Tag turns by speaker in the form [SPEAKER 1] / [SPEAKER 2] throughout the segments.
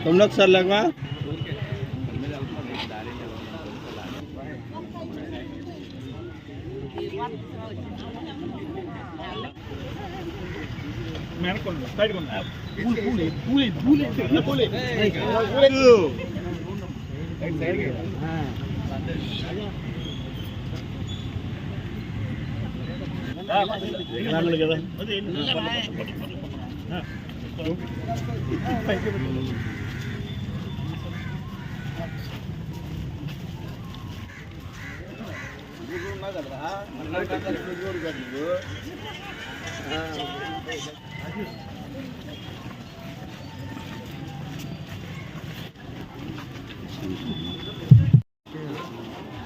[SPEAKER 1] तुम लोग सर लगवा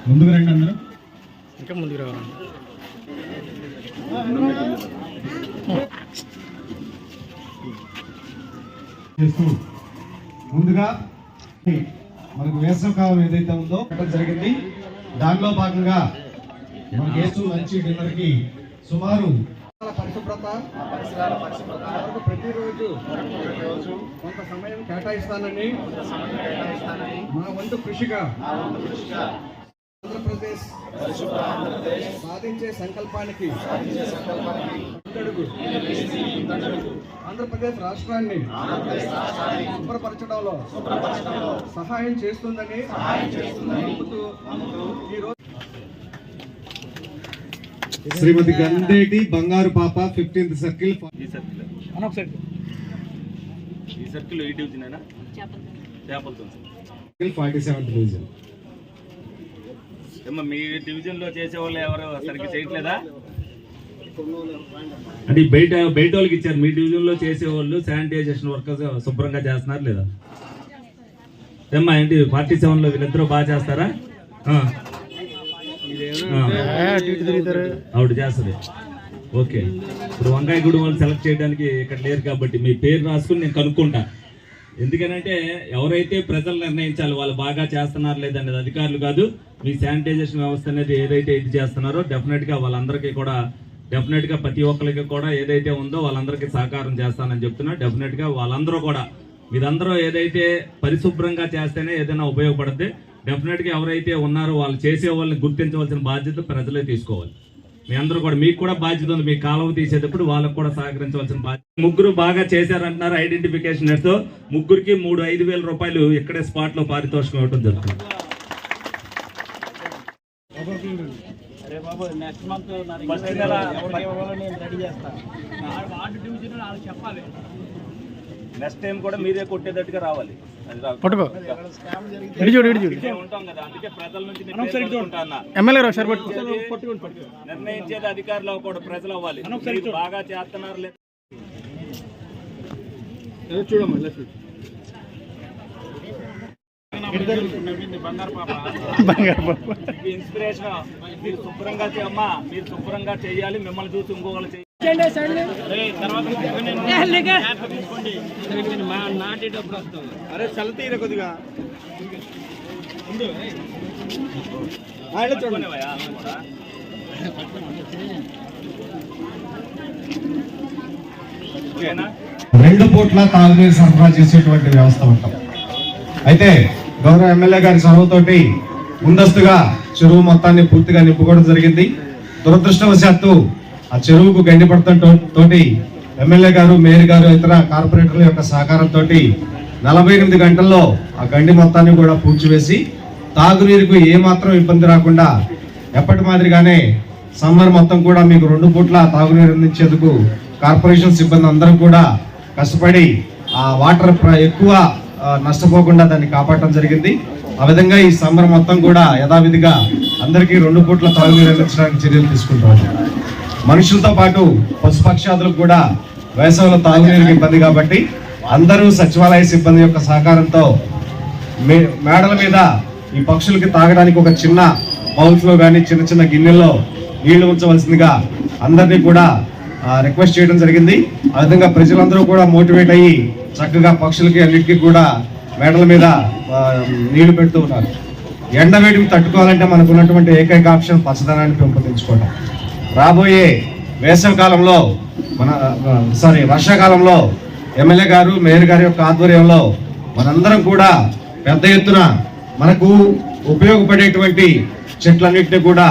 [SPEAKER 2] ముందుకు రండి అందరూ.
[SPEAKER 1] ఇంకా ముందుకు రావాలి.
[SPEAKER 2] ముందుగా మనకు వేసవకాలం ఏదైతే ఉందో జరిగింది. దానిలో భాగంగా మనకి వేస్తూ లంచ్ డిన్నర్ కి సుమారు పరిశుభ్రత ప్రతిరోజు కొంత సమయం కేటాయిస్తానని మా వంతు కృషిగా ఆంధ్రప్రదేశ్ సాధించే సంకల్పానికి ఆంధ్రప్రదేశ్ రాష్ట్రాన్ని శుభ్రపరచడంలో సహాయం చేస్తుందని ఈరోజు శ్రీమతి గండేటి బంగారు పాప 15th సర్కిల్
[SPEAKER 3] ఈ సర్కిల్ ఏ డివిజన్ అయినా
[SPEAKER 2] 47th డివిజన్.
[SPEAKER 3] మీ డివిజన్ లో చేసే వాళ్ళు ఎవరు సరిగ్గా చేయట్లేదా?
[SPEAKER 4] అంటే బయట వాళ్ళకి ఇచ్చారు. మీ డివిజన్ లో చేసేవాళ్ళు శానిటైజేషన్ వర్కర్స్ శుభ్రంగా చేస్తున్నారు లేదా? ఏమ్మా ఏంటి 47 లో వీళ్ళిద్దరూ బాగా చేస్తారా? ఆవిడ చేస్తుంది. ఓకే, ఇప్పుడు వంకాయ గుడి వాళ్ళు సెలెక్ట్ చేయడానికి ఇక్కడ లేరు కాబట్టి మీ పేరు రాసుకుని నేను కనుక్కుంటా. ఎందుకనంటే ఎవరైతే ప్రజలు నిర్ణయించాలి వాళ్ళు బాగా చేస్తున్నారు లేదనేది అధికారులు కాదు. మీ శానిటైజేషన్ వ్యవస్థ అనేది ఏదైతే ఇది చేస్తున్నారో డెఫినెట్గా వాళ్ళందరికీ కూడా డెఫినెట్గా ప్రతి ఒక్కరికి కూడా ఏదైతే ఉందో వాళ్ళందరికీ సహకారం చేస్తానని చెప్తున్నా. డెఫినెట్గా వాళ్ళందరూ కూడా మీరందరూ ఏదైతే పరిశుభ్రంగా చేస్తేనే ఏదైనా ఉపయోగపడుతుంది. డెఫినెట్గా ఎవరైతే ఉన్నారో వాళ్ళు చేసే వాళ్ళని గుర్తించవలసిన బాధ్యత ప్రజలే తీసుకోవాలి. మీ అందరూ కూడా మీకు కూడా బాధ్యత ఉంది. మీ కాలువ తీసేటప్పుడు వాళ్ళకు కూడా సహకరించవలసిన బాధ్యత. ముగ్గురు బాగా చేశారంటున్నారు ఐడెంటిఫికేషన్ తో. ముగ్గురికి 5,000 రూపాయలు ఇక్కడే స్పాట్ లో పారితోషికం ఇవ్వడం జరుగుతుంది.
[SPEAKER 3] నెక్స్ట్ టైం కూడా మీరే కొట్టేటట్టుగా రావాలి. నిర్ణయించేది అధికారులు కూడా ప్రజలు అవ్వాలి. బాగా చేస్తున్నారు లేదు ఇన్స్పిరేషన్. మీరు శుభ్రంగా అమ్మా, మీరు శుభ్రంగా చేయాలి. మిమ్మల్ని చూసి ఇంకొకరు చేయాలి.
[SPEAKER 1] అరే చల్ల తీర కొద్దిగా
[SPEAKER 2] రెండు పూట్ల తాగునీరు సరఫరా చేసేటువంటి వ్యవస్థ ఉంటాం. అయితే గౌరవ ఎమ్మెల్యే గారి చొరవతోటి ముందస్తుగా చెరువు మొత్తాన్ని పూర్తిగా నింపుకోవడం జరిగింది. దురదృష్టవశాత్తు ఆ చెరువుకు గండిపడటం తోటి ఎమ్మెల్యే గారు, మేయర్ గారు, ఇతర కార్పొరేటర్ల యొక్క సహకారంతో 48 గంటల్లో ఆ గండి మొత్తాన్ని కూడా పూడ్చివేసి తాగునీరుకు ఏమాత్రం ఇబ్బంది రాకుండా ఎప్పటి మాదిరిగానే సమ్మర్ మొత్తం కూడా మీకు 2 పూట్ల తాగునీరు అందించేందుకు కార్పొరేషన్ సిబ్బంది అందరూ కూడా కష్టపడి ఆ వాటర్ ఎక్కువ నష్టపోకుండా దాన్ని కాపాడటం జరిగింది. ఆ విధంగా ఈ సమ్మర్ మొత్తం కూడా యథావిధిగా అందరికీ 2 పూట్ల తాగునీరు అందించడానికి చర్యలు తీసుకుంటాం. మనుషులతో పాటు పశుపక్షాదులకు కూడా వేసవిలో తాగునీరుకి ఇబ్బంది కాబట్టి అందరూ సచివాలయ సిబ్బంది యొక్క సహకారంతో మేడల మీద ఈ పక్షులకి తాగడానికి ఒక చిన్న బౌల్స్ లో కానీ చిన్న చిన్న గిన్నెల్లో నీళ్లు ఉంచవలసిందిగా అందరినీ కూడా రిక్వెస్ట్ చేయడం జరిగింది. ఆ విధంగా ప్రజలందరూ కూడా మోటివేట్ అయ్యి చక్కగా పక్షులకి అన్నిటికీ కూడా మేడల మీద నీళ్లు పెడుతూ ఉన్నారు. ఎండ వేడిని తట్టుకోవాలంటే మనకు ఉన్నటువంటి ఏకైక ఆప్షన్ పచ్చదనాన్ని పెంపొందించుకోవడం. రాబోయే వేసవి కాలంలో వర్షాకాలంలో ఎమ్మెల్యే గారు మేయర్ గారి యొక్క ఆధ్వర్యంలో మనందరం కూడా పెద్ద ఎత్తున మనకు ఉపయోగపడేటువంటి చెట్లన్నింటినీ కూడా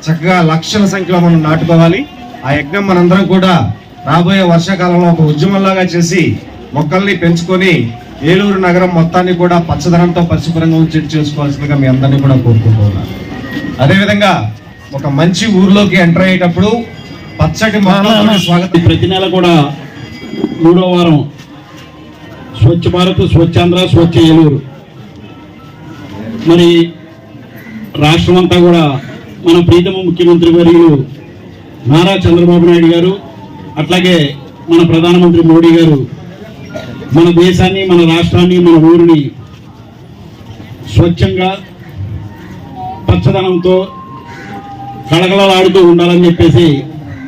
[SPEAKER 2] చక్కగా లక్షల సంఖ్యలో మనం నాటుకోవాలి. ఆ యజ్ఞం మనందరం కూడా రాబోయే వర్షాకాలంలో ఒక ఉద్యమంలాగా చేసి మొక్కల్ని పెంచుకొని ఏలూరు నగరం మొత్తాన్ని కూడా పచ్చదనంతో పరిశుభ్రంగా చేసుకోవాల్సిందిగా మీ అందరినీ కూడా కోరుకుంటూ ఉన్నాను. అదేవిధంగా ఒక మంచి ఊర్లోకి ఎంటర్ అయ్యేటప్పుడు పచ్చటి మొక్కలతో స్వాగతం.
[SPEAKER 5] ప్రతి నెల కూడా 3వ వారం స్వచ్ఛ భారత్, స్వచ్ఛాంధ్ర, స్వచ్ఛ ఏలూరు. మరి రాష్ట్రం అంతా కూడా మన ప్రీతమ ముఖ్యమంత్రి వర్యులు నారా చంద్రబాబు నాయుడు గారు, అట్లాగే మన ప్రధానమంత్రి మోడీ గారు మన దేశాన్ని, మన రాష్ట్రాన్ని, మన ఊరిని స్వచ్ఛంగా పచ్చదనంతో కళకళలాడుతూ ఉండాలని చెప్పేసి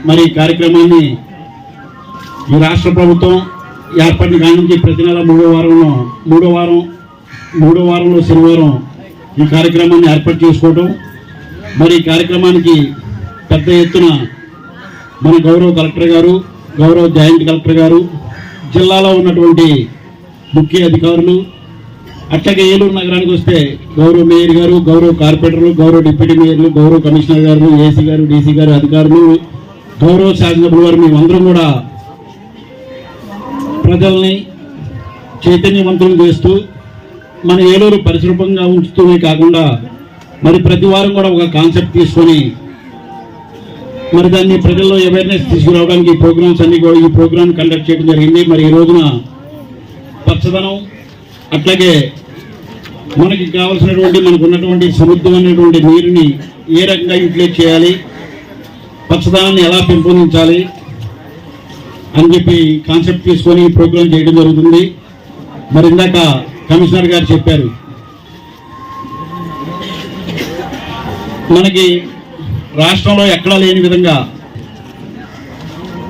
[SPEAKER 5] మరి ఈ కార్యక్రమాన్ని ఈ రాష్ట్ర ప్రభుత్వం ఏర్పడిన కాడి నుంచి ప్రతి నెల 3వ వారంలో శనివారం ఈ కార్యక్రమాన్ని ఏర్పాటు చేసుకోవడం. మరి ఈ కార్యక్రమానికి పెద్ద ఎత్తున మన గౌరవ కలెక్టర్ గారు, గౌరవ జాయింట్ కలెక్టర్ గారు, జిల్లాలో ఉన్నటువంటి ముఖ్య అధికారులు, అట్లాగే ఏలూరు నగరానికి వస్తే గౌరవ మేయర్ గారు, గౌరవ కార్పొరేటర్లు, గౌరవ డిప్యూటీ మేయర్లు, గౌరవ కమిషనర్ గారు, ఏసీ గారు, డీసీ గారు, అధికారులు, గౌరవ శాసనసభ్యుల వారు మేమందరం కూడా ప్రజల్ని చైతన్యవంతులు చేస్తూ మన ఏలూరు పరిశుభ్రంగా ఉంచుతూనే కాకుండా మరి ప్రతి వారం కూడా ఒక కాన్సెప్ట్ తీసుకొని మరి దాన్ని ప్రజల్లో అవేర్నెస్ తీసుకురావడానికి ఈ ప్రోగ్రామ్స్ అన్ని కూడా ఈ ప్రోగ్రామ్ కండక్ట్ చేయడం జరిగింది. మరి ఈ రోజున పచ్చదనం, అట్లాగే మనకి కావాల్సినటువంటి మనకు ఉన్నటువంటి సముద్రమైనటువంటి నీరుని ఏ రకంగా యూటిలైజ్ చేయాలి, పచ్చదనాన్ని ఎలా పెంపొందించాలి అని చెప్పి కాన్సెప్ట్ తీసుకొని ఈ ప్రోగ్రాం చేయడం జరుగుతుంది. మరి ఇందాక కమిషనర్ గారు చెప్పారు, మనకి రాష్ట్రంలో ఎక్కడా లేని విధంగా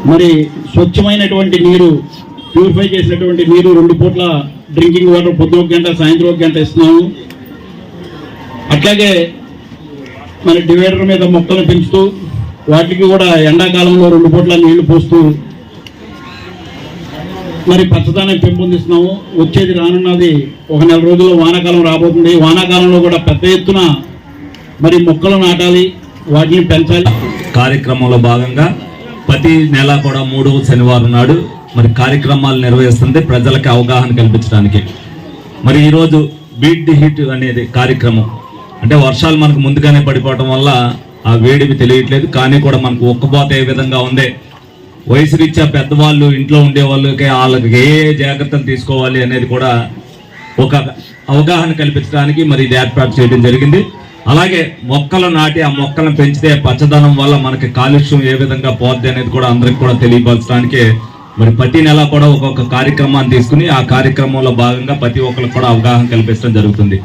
[SPEAKER 5] మరి స్వచ్ఛమైనటువంటి నీరు, ప్యూరిఫై చేసినటువంటి నీరు 2 పూట్ల డ్రింకింగ్ వాటర్ పొద్దున 1 గంట, సాయంత్రం 1 గంట ఇస్తున్నాము. అట్లాగే మరి డివైడర్ మీద మొక్కలు పెంచుతూ వాటికి కూడా ఎండాకాలంలో 2 పూట్ల నీళ్లు పోస్తూ మరి పచ్చదనం పెంపొందిస్తున్నాము. వచ్చేది రానున్నది ఒక నెల రోజుల్లో వానాకాలం రాబోతుంది. వానాకాలంలో కూడా పెద్ద ఎత్తున మరి మొక్కలు నాటాలి, వాటిని పెంచాలి.
[SPEAKER 4] కార్యక్రమంలో భాగంగా ప్రతి నెల కూడా 3వ శనివారం నాడు మరి కార్యక్రమాలు నిర్వహిస్తుంది ప్రజలకు అవగాహన కల్పించడానికి. మరి ఈరోజు బీట్ ది హీట్ అనేది కార్యక్రమం, అంటే వర్షాలు మనకు ముందుగానే పడిపోవడం వల్ల ఆ వేడివి తెలియట్లేదు, కానీ కూడా మనకు ఒక్కబోత ఏ విధంగా ఉంది, వయసు రీత్యా పెద్దవాళ్ళు ఇంట్లో ఉండే వాళ్ళకి వాళ్ళకి ఏ జాగ్రత్తలు తీసుకోవాలి అనేది కూడా ఒక అవగాహన కల్పించడానికి మరి ఇది ఏర్పాటు చేయడం జరిగింది. అలాగే మొక్కలు నాటి ఆ మొక్కలను పెంచితే పచ్చదనం వల్ల మనకి కాలుష్యం ఏ విధంగా పోద్ది అనేది కూడా అందరికి కూడా తెలియపరచడానికి మరి ప్రతి నెల కూడా ఒక్కొక్క కార్యక్రమాన్ని తీసుకుని ఆ కార్యక్రమంలో భాగంగా ప్రతి ఒక్కరికి కూడా అవగాహన కల్పించడం జరుగుతుంది.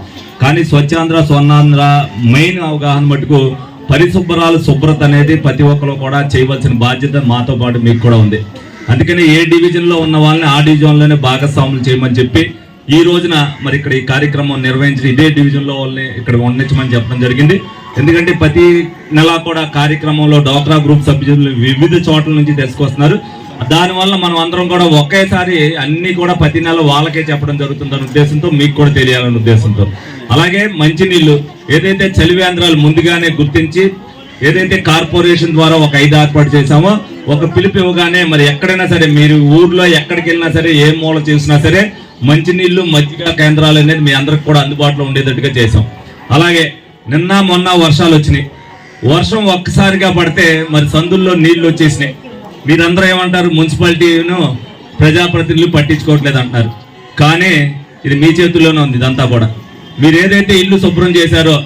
[SPEAKER 4] కానీ స్వచ్ఛాంధ్ర, స్వర్ణాంధ్ర మెయిన్ అవగాహన మటుకు పరిశుభ్రాలు, శుభ్రత అనేది ప్రతి ఒక్కరు కూడా చేయవలసిన బాధ్యత మాతో పాటు మీకు కూడా ఉంది. అందుకని ఏ డివిజన్లో ఉన్న వాళ్ళని ఆ డివిజన్లోనే భాగస్వాములు చేయమని చెప్పి ఈ రోజున మరి ఇక్కడ ఈ కార్యక్రమం నిర్వహించి ఇదే డివిజన్లో వాళ్ళని ఇక్కడ వండించమని చెప్పడం జరిగింది. ఎందుకంటే ప్రతి నెల కూడా కార్యక్రమంలో డ్వాక్రా గ్రూప్ సభ్యులు వివిధ చోట్ల నుంచి తీసుకొస్తున్నారు. దానివల్ల మనం అందరం కూడా ఒకేసారి అన్ని కూడా ప్రతి నెల వాళ్ళకే చెప్పడం జరుగుతుందన్న ఉద్దేశంతో మీకు కూడా తెలియాలన్న ఉద్దేశంతో. అలాగే మంచినీళ్ళు ఏదైతే చలివేంద్రాలు ముందుగానే గుర్తించి ఏదైతే కార్పొరేషన్ ద్వారా ఒక 5 ఏర్పాటు చేశామో, ఒక పిలుపు ఇవ్వగానే మరి ఎక్కడైనా సరే మీరు ఊర్లో ఎక్కడికి వెళ్ళినా సరే ఏ మూల చేసినా సరే మంచినీళ్ళు, మజ్జిగ కేంద్రాలు అనేది మీ అందరికి కూడా అందుబాటులో ఉండేటట్టుగా చేసాం. అలాగే నిన్న మొన్న వర్షాలు వచ్చినాయి, వర్షం ఒక్కసారిగా పడితే మరి సందుల్లో నీళ్లు వచ్చేసినాయి. మీరందరూ ఏమంటారు, మున్సిపాలిటీను ప్రజాప్రతినిధులు పట్టించుకోవట్లేదు అంటారు. కానీ ఇది మీ చేతుల్లోనే ఉంది. ఇదంతా కూడా మీరు ఏదైతే ఇల్లు శుభ్రం చేశారో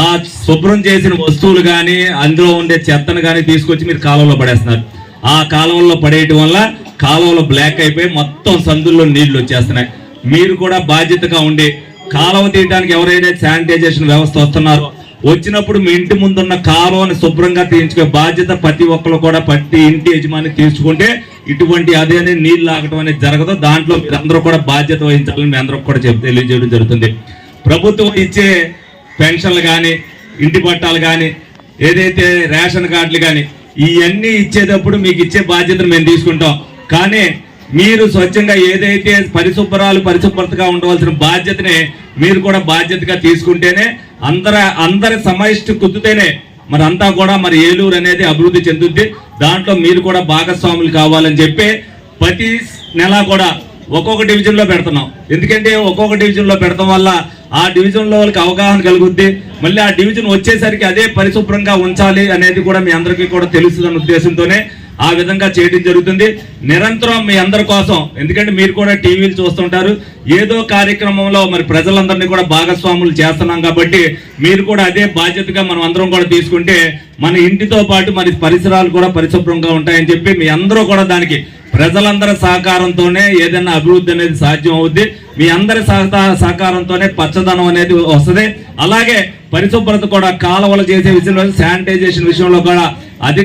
[SPEAKER 4] ఆ శుభ్రం చేసిన వస్తువులు కానీ అందులో ఉండే చెత్తను కానీ తీసుకొచ్చి మీరు కాలువలో పడేస్తున్నారు. ఆ కాలువల్లో పడేయటం వల్ల కాలువలో బ్లాక్ అయిపోయి మొత్తం సందుల్లో నీళ్లు వచ్చేస్తున్నాయి. మీరు కూడా బాధ్యతగా ఉండి కాలువ తీయడానికి ఎవరైతే శానిటైజేషన్ వ్యవస్థ వస్తున్నారో వచ్చినప్పుడు మీ ఇంటి ముందున్న కాలువని శుభ్రంగా తీయించుకునే బాధ్యత ప్రతి ఒక్కరు కూడా ప్రతి ఇంటి యజమాని తీర్చుకుంటే ఇటువంటి అదే నీళ్ళు లాగటం అనేది జరగదు. దాంట్లో మీరు అందరూ కూడా బాధ్యత వహించాలని మీ అందరూ కూడా తెలియజేయడం జరుగుతుంది. ప్రభుత్వం ఇచ్చే పెన్షన్లు కానీ, ఇంటి పట్టాలు కానీ, ఏదైతే రేషన్ కార్డులు కానీ ఇవన్నీ ఇచ్చేటప్పుడు మీకు ఇచ్చే బాధ్యతను మేము తీసుకుంటాం. కానీ మీరు స్వచ్ఛంగా ఏదైతే పరిశుభ్రతగా ఉండవలసిన బాధ్యతని మీరు కూడా బాధ్యతగా తీసుకుంటేనే అందరి సమైష్టి కుదితేనే మరి అంతా కూడా మరి ఏలూరు అనేది అభివృద్ధి చెందుద్ది. దాంట్లో మీరు కూడా భాగస్వాములు కావాలని చెప్పి ప్రతి నెల కూడా ఒక్కొక్క డివిజన్లో పెడుతున్నాం. ఎందుకంటే ఒక్కొక్క డివిజన్లో పెడతాం వల్ల ఆ డివిజన్లో వాళ్ళకి అవగాహన కలుగుద్ది. మళ్ళీ ఆ డివిజన్ వచ్చేసరికి అదే పరిశుభ్రంగా ఉంచాలి అనేది కూడా మీ అందరికీ కూడా తెలుస్తుందన్న ఉద్దేశంతోనే ఆ విధంగా చేయడం జరుగుతుంది. నిరంతరం మీ అందరి కోసం, ఎందుకంటే మీరు కూడా టీవీలు చూస్తుంటారు, ఏదో కార్యక్రమంలో మరి ప్రజలందరినీ కూడా భాగస్వాములు చేస్తున్నాం కాబట్టి మీరు కూడా అదే బాధ్యతగా మనం అందరం కూడా తీసుకుంటే మన ఇంటితో పాటు మరి పరిసరాలు కూడా పరిశుభ్రంగా ఉంటాయని చెప్పి మీ అందరూ కూడా దానికి ప్రజలందరి సహకారంతోనే ఏదైనా అభివృద్ధి అనేది సాధ్యం అవుద్ది. మీ అందరి సహకారంతోనే పచ్చదనం అనేది వస్తుంది. అలాగే పరిశుభ్రత కూడా కాలువలు చేసే విషయంలో, శానిటైజేషన్ విషయంలో కూడా అది